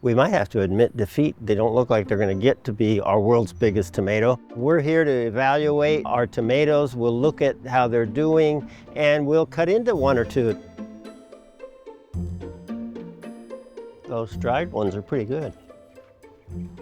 We might have to admit defeat. They don't look like they're going to get to be our world's biggest tomato. We're here to evaluate our tomatoes. We'll look at how they're doing, and we'll cut into one or two. Those dried ones are pretty good.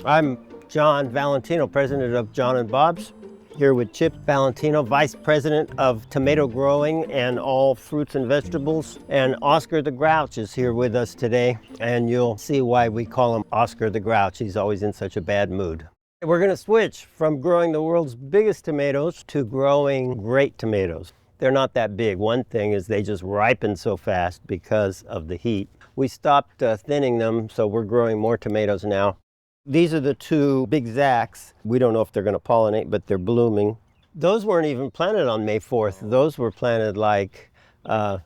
I'm John Valentino, president of John & Bob's, here with Chip Valentino, vice president of tomato growing and all fruits and vegetables. And Oscar the Grouch is here with us today, and you'll see why we call him Oscar the Grouch. He's always in such a bad mood. We're going to switch from growing the world's biggest tomatoes to growing great tomatoes. They're not that big. One thing is they just ripen so fast because of the heat. We stopped thinning them, so we're growing more tomatoes now. These are the two big Zacks. We don't know if they're going to pollinate, but they're blooming. Those weren't even planted on May 4th. Those were planted like, about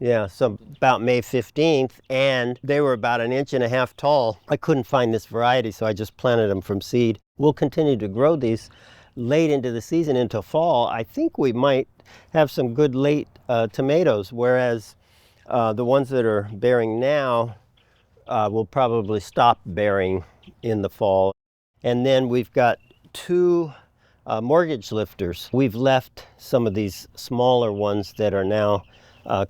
May 15th, and they were about 1.5 inches tall. I couldn't find this variety, so I just planted them from seed. We'll continue to grow these late into the season, into fall. I think we might have some good late tomatoes, whereas the ones that are bearing now will probably stop bearing in the fall. And then we've got two mortgage lifters. We've left some of these smaller ones that are now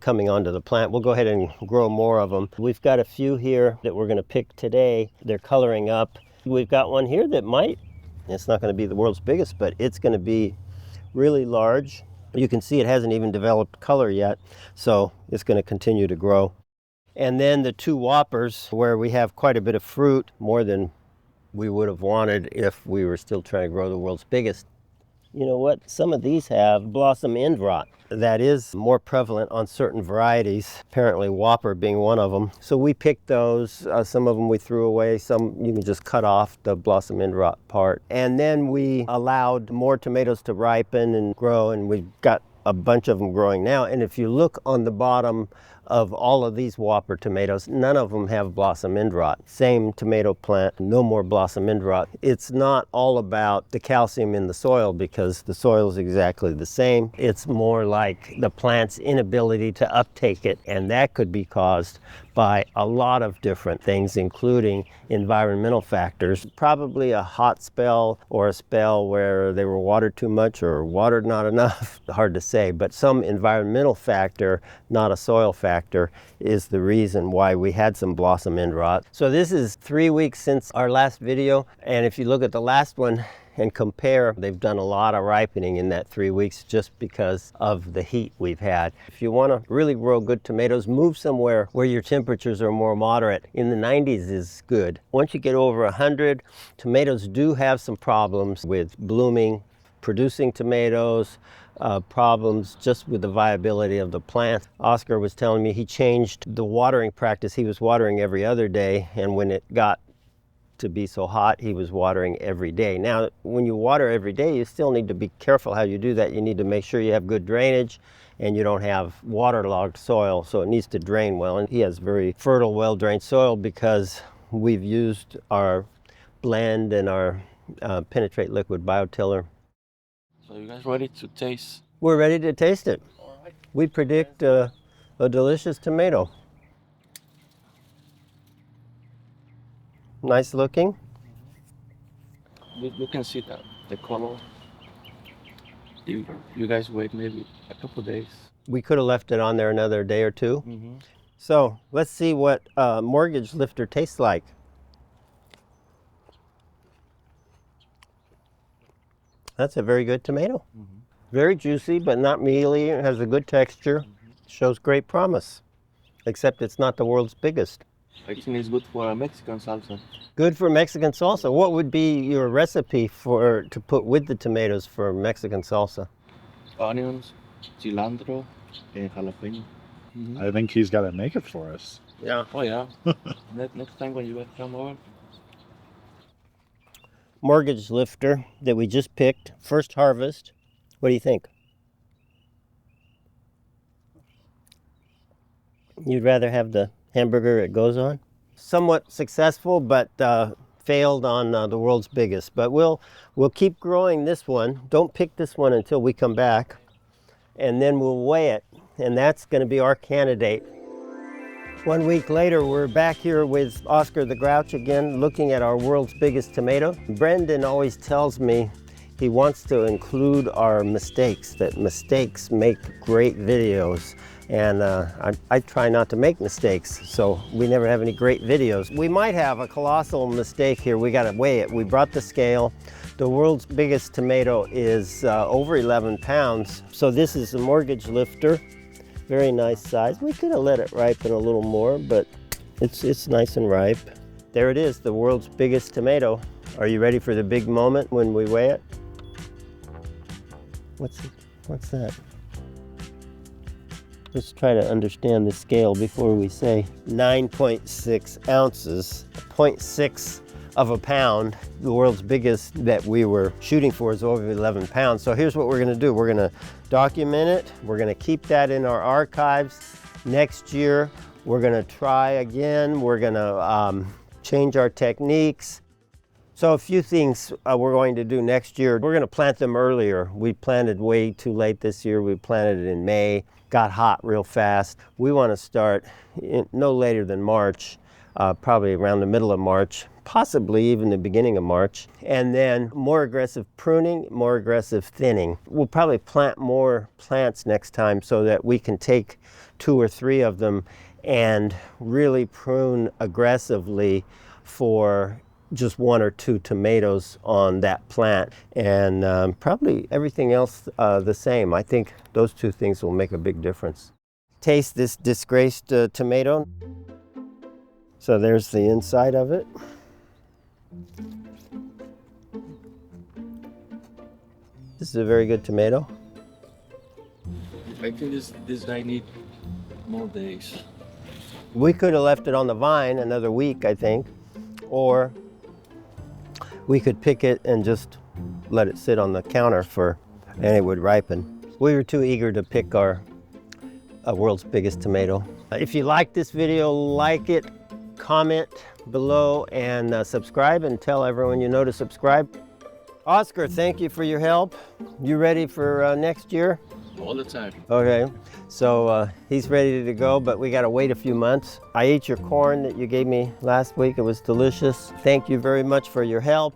coming onto the plant. We'll go ahead and grow more of them. We've got a few here that we're going to pick today. They're coloring up. We've got one here that it's not going to be the world's biggest, but it's going to be really large. You can see it hasn't even developed color yet, so it's going to continue to grow. And then the two Whoppers, where we have quite a bit of fruit, more than we would have wanted if we were still trying to grow the world's biggest. You know what? Some of these have blossom end rot. That is more prevalent on certain varieties, apparently Whopper being one of them. So we picked those. Some of them we threw away. Some you can just cut off the blossom end rot part. And then we allowed more tomatoes to ripen and grow, and we've got a bunch of them growing now. And if you look on the bottom of all of these Whopper tomatoes, none of them have blossom end rot. Same tomato plant, no more blossom end rot. It's not all about the calcium in the soil, because the soil is exactly the same. It's more like the plant's inability to uptake it, and that could be caused by a lot of different things, including environmental factors. Probably a hot spell or a spell where they were watered too much or watered not enough. Hard to say, but some environmental factor, not a soil factor, is the reason why we had some blossom end rot. So this is 3 weeks since our last video, and if you look at the last one and compare, they've done a lot of ripening in that 3 weeks just because of the heat we've had. If you want to really grow good tomatoes, move somewhere where your temperatures are more moderate. In the 90s is good. Once you get over 100, tomatoes do have some problems with blooming, producing tomatoes, problems just with the viability of the plant. Oscar was telling me he changed the watering practice. He was watering every other day, and when it got to be so hot, he was watering every day. Now, when you water every day, you still need to be careful how you do that. You need to make sure you have good drainage and you don't have waterlogged soil, so it needs to drain well. And he has very fertile, well-drained soil because we've used our blend and our Penetrate Liquid Biotiller. So you guys ready to taste? We're ready to taste it. All right. We predict a delicious tomato. Nice looking. You can see that the color. You guys wait maybe a couple days. We could have left it on there another day or two. Mm-hmm. So let's see what Mortgage Lifter tastes like. That's a very good tomato. Mm-hmm. Very juicy, but not mealy. It has a good texture. Shows great promise, except it's not the world's biggest. I think it's good for a Mexican salsa. Good for Mexican salsa. What would be your recipe to put with the tomatoes for Mexican salsa? Onions, cilantro, and jalapeno. Mm-hmm. I think he's got to make it for us. Yeah. Oh yeah. Next time when you guys come over. Mortgage Lifter that we just picked, first harvest. What do you think? You'd rather have the hamburger it goes on? Somewhat successful, but failed on the world's biggest. But we'll keep growing this one. Don't pick this one until we come back, and then we'll weigh it, and that's going to be our candidate. 1 week later, we're back here with Oscar the Grouch again, looking at our world's biggest tomato. Brendan always tells me he wants to include our mistakes, that mistakes make great videos. And I try not to make mistakes, so we never have any great videos. We might have a colossal mistake here. We gotta weigh it. We brought the scale. The world's biggest tomato is over 11 pounds. So this is a mortgage lifter. Very nice size. We could have let it ripen a little more, but it's nice and ripe. There it is, the world's biggest tomato. Are you ready for the big moment when we weigh it? What's that? Let's try to understand the scale before we say 9.6 ounces, 0.6 of a pound. The world's biggest that we were shooting for is over 11 pounds. So here's what we're gonna do. We're gonna document it. We're gonna keep that in our archives. Next year, we're gonna try again. We're gonna change our techniques. So a few things we're going to do next year. We're gonna plant them earlier. We planted way too late this year. We planted it in May, got hot real fast. We wanna start no later than March, probably around the middle of March, possibly even the beginning of March. And then more aggressive pruning, more aggressive thinning. We'll probably plant more plants next time so that we can take 2 or 3 of them and really prune aggressively for just 1 or 2 tomatoes on that plant, and probably everything else the same. I think those 2 things will make a big difference. Taste this disgraced tomato. So there's the inside of it. This is a very good tomato. I think this guy need more days. We could have left it on the vine another week, I think, or we could pick it and just let it sit on the counter and it would ripen. We were too eager to pick our world's biggest tomato. If you like this video, like it, comment below, and subscribe, and tell everyone you know to subscribe. Oscar, thank you for your help. You ready for next year? All the time. Okay, so he's ready to go, but we gotta wait a few months. I ate your corn that you gave me last week. It was delicious. Thank you very much for your help.